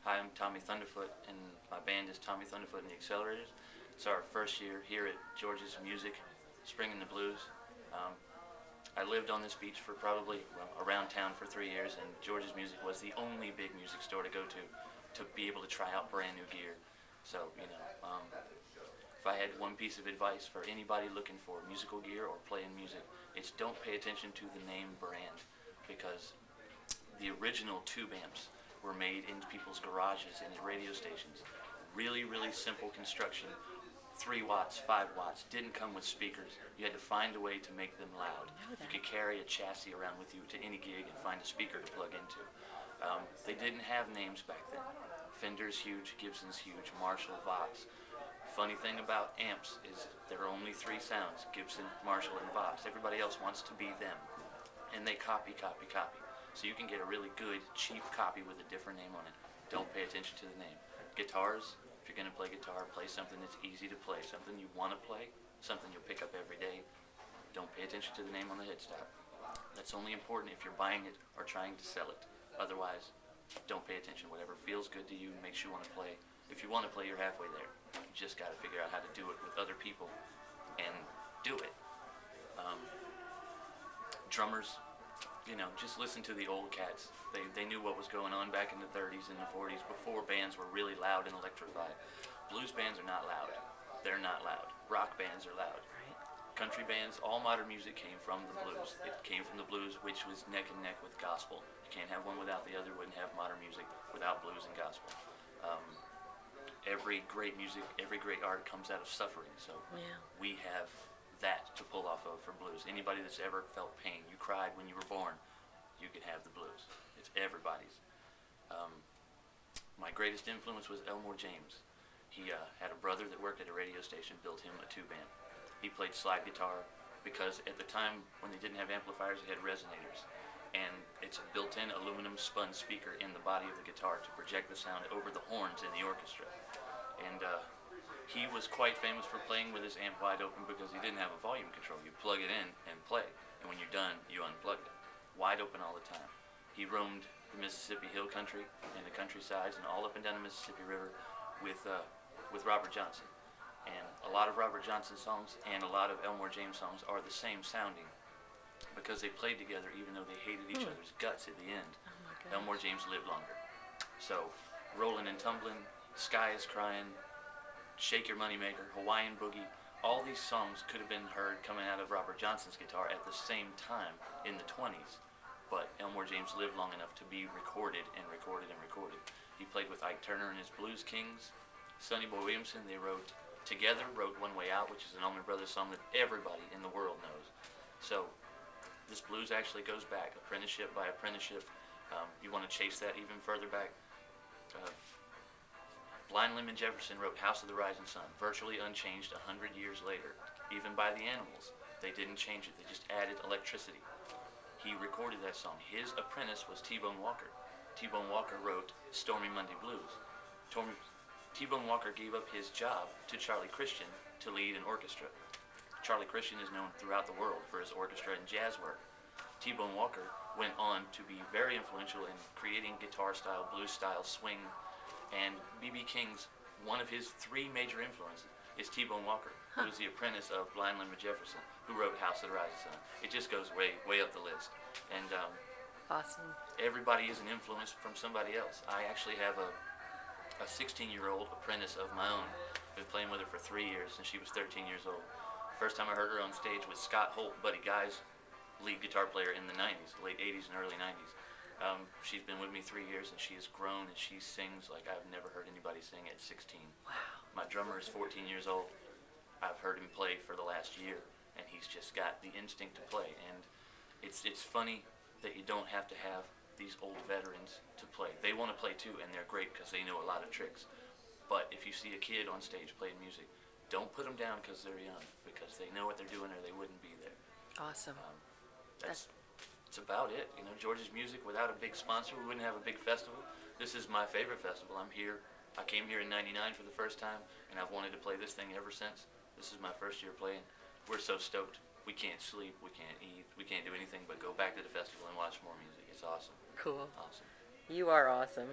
Hi, I'm Tommy Thunderfoot, and my band is Tommy Thunderfoot and the Accelerators. It's our first year here at George's Music, Spring in the Blues. Um, I lived on this beach for probably, around town for 3 years, and George's Music was the only big music store to go to be able to try out brand new gear. So, if I had one piece of advice for anybody looking for musical gear or playing music, it's don't pay attention to the name brand, because the original tube amps were made in people's garages and at radio stations. Really, really simple construction. 3 watts, 5 watts, didn't come with speakers. You had to find a way to make them loud. You could carry a chassis around with you to any gig and find a speaker to plug into. They didn't have names back then. Fender's huge, Gibson's huge, Marshall, Vox. Funny thing about amps is there are only 3 sounds, Gibson, Marshall, and Vox. Everybody else wants to be them. And they copy. So you can get a really good, cheap copy with a different name on it. Don't pay attention to the name. Guitars, if you're going to play guitar, play something that's easy to play, something you want to play, something you'll pick up every day. Don't pay attention to the name on the headstock. That's only important if you're buying it or trying to sell it. Otherwise, don't pay attention. Whatever feels good to you, makes you want to play. If you want to play, you're halfway there. You just got to figure out how to do it with other people and do it. Drummers, just listen to the old cats. They knew what was going on back in the 30s and the 40s before bands were really loud and electrified. Blues bands are not loud. They're not loud. Rock bands are loud. Country bands, all modern music came from the blues. It came from the blues, which was neck and neck with gospel. You can't have one without the other. Wouldn't have modern music without blues and gospel. Every great music, every great art comes out of suffering. So we have that to pull off of for blues. Anybody that's ever felt pain, you cried when you were born, you could have the blues. It's everybody's. My greatest influence was Elmore James. He had a brother that worked at a radio station, built him a tube amp. He played slide guitar because at the time when they didn't have amplifiers, they had resonators. And it's a built-in aluminum spun speaker in the body of the guitar to project the sound over the horns in the orchestra. And he was quite famous for playing with his amp wide open because he didn't have a volume control. You plug it in and play, and when you're done, you unplug it. Wide open all the time. He roamed the Mississippi Hill Country and the countrysides and all up and down the Mississippi River with Robert Johnson. And a lot of Robert Johnson songs and a lot of Elmore James songs are the same sounding because they played together even though they hated each other's guts at the end. Elmore James lived longer. So, Rollin' and Tumblin', Sky is Crying, Shake Your Moneymaker, Hawaiian Boogie, all these songs could have been heard coming out of Robert Johnson's guitar at the same time in the 20s, but Elmore James lived long enough to be recorded and recorded and recorded. He played with Ike Turner and his Blues Kings. Sonny Boy Williamson, they wrote One Way Out, which is an Allman Brothers song that everybody in the world knows. So this blues actually goes back, apprenticeship by apprenticeship. You want to chase that even further back. Blind Lemon Jefferson wrote House of the Rising Sun, virtually unchanged 100 years later. Even by the Animals, they didn't change it, they just added electricity. He recorded that song. His apprentice was T-Bone Walker. T-Bone Walker wrote Stormy Monday Blues. T-Bone Walker gave up his job to Charlie Christian to lead an orchestra. Charlie Christian is known throughout the world for his orchestra and jazz work. T-Bone Walker went on to be very influential in creating guitar style, blues style, swing, and B.B. King's, one of his 3 major influences is T-Bone Walker, who was the apprentice of Blind Lemon Jefferson, who wrote House of the Rising Sun. It just goes way up the list. And Awesome. everybody is an influence from somebody else. I actually have a 16-year-old apprentice of my own. Been playing with her for 3 years since she was 13 years old. First time I heard her on stage was Scott Holt, Buddy Guy's lead guitar player in the 90s, late 80s and early 90s. She's been with me 3 years, and she has grown, and she sings like I've never heard anybody sing at 16. Wow. My drummer is 14 years old. I've heard him play for the last year, and he's just got the instinct to play. And it's funny that you don't have to have these old veterans to play. They want to play too, and they're great because they know a lot of tricks. But if you see a kid on stage playing music, don't put them down because they're young, because they know what they're doing or they wouldn't be there. Awesome. That's about it. George's Music, without a big sponsor, we wouldn't have a big festival. This is my favorite festival. I'm here. I came here in '99 for the first time, and I've wanted to play this thing ever since. This is my first year playing. We're so stoked. We can't sleep. We can't eat. We can't do anything but go back to the festival and watch more music. It's awesome. Cool. Awesome. You are awesome.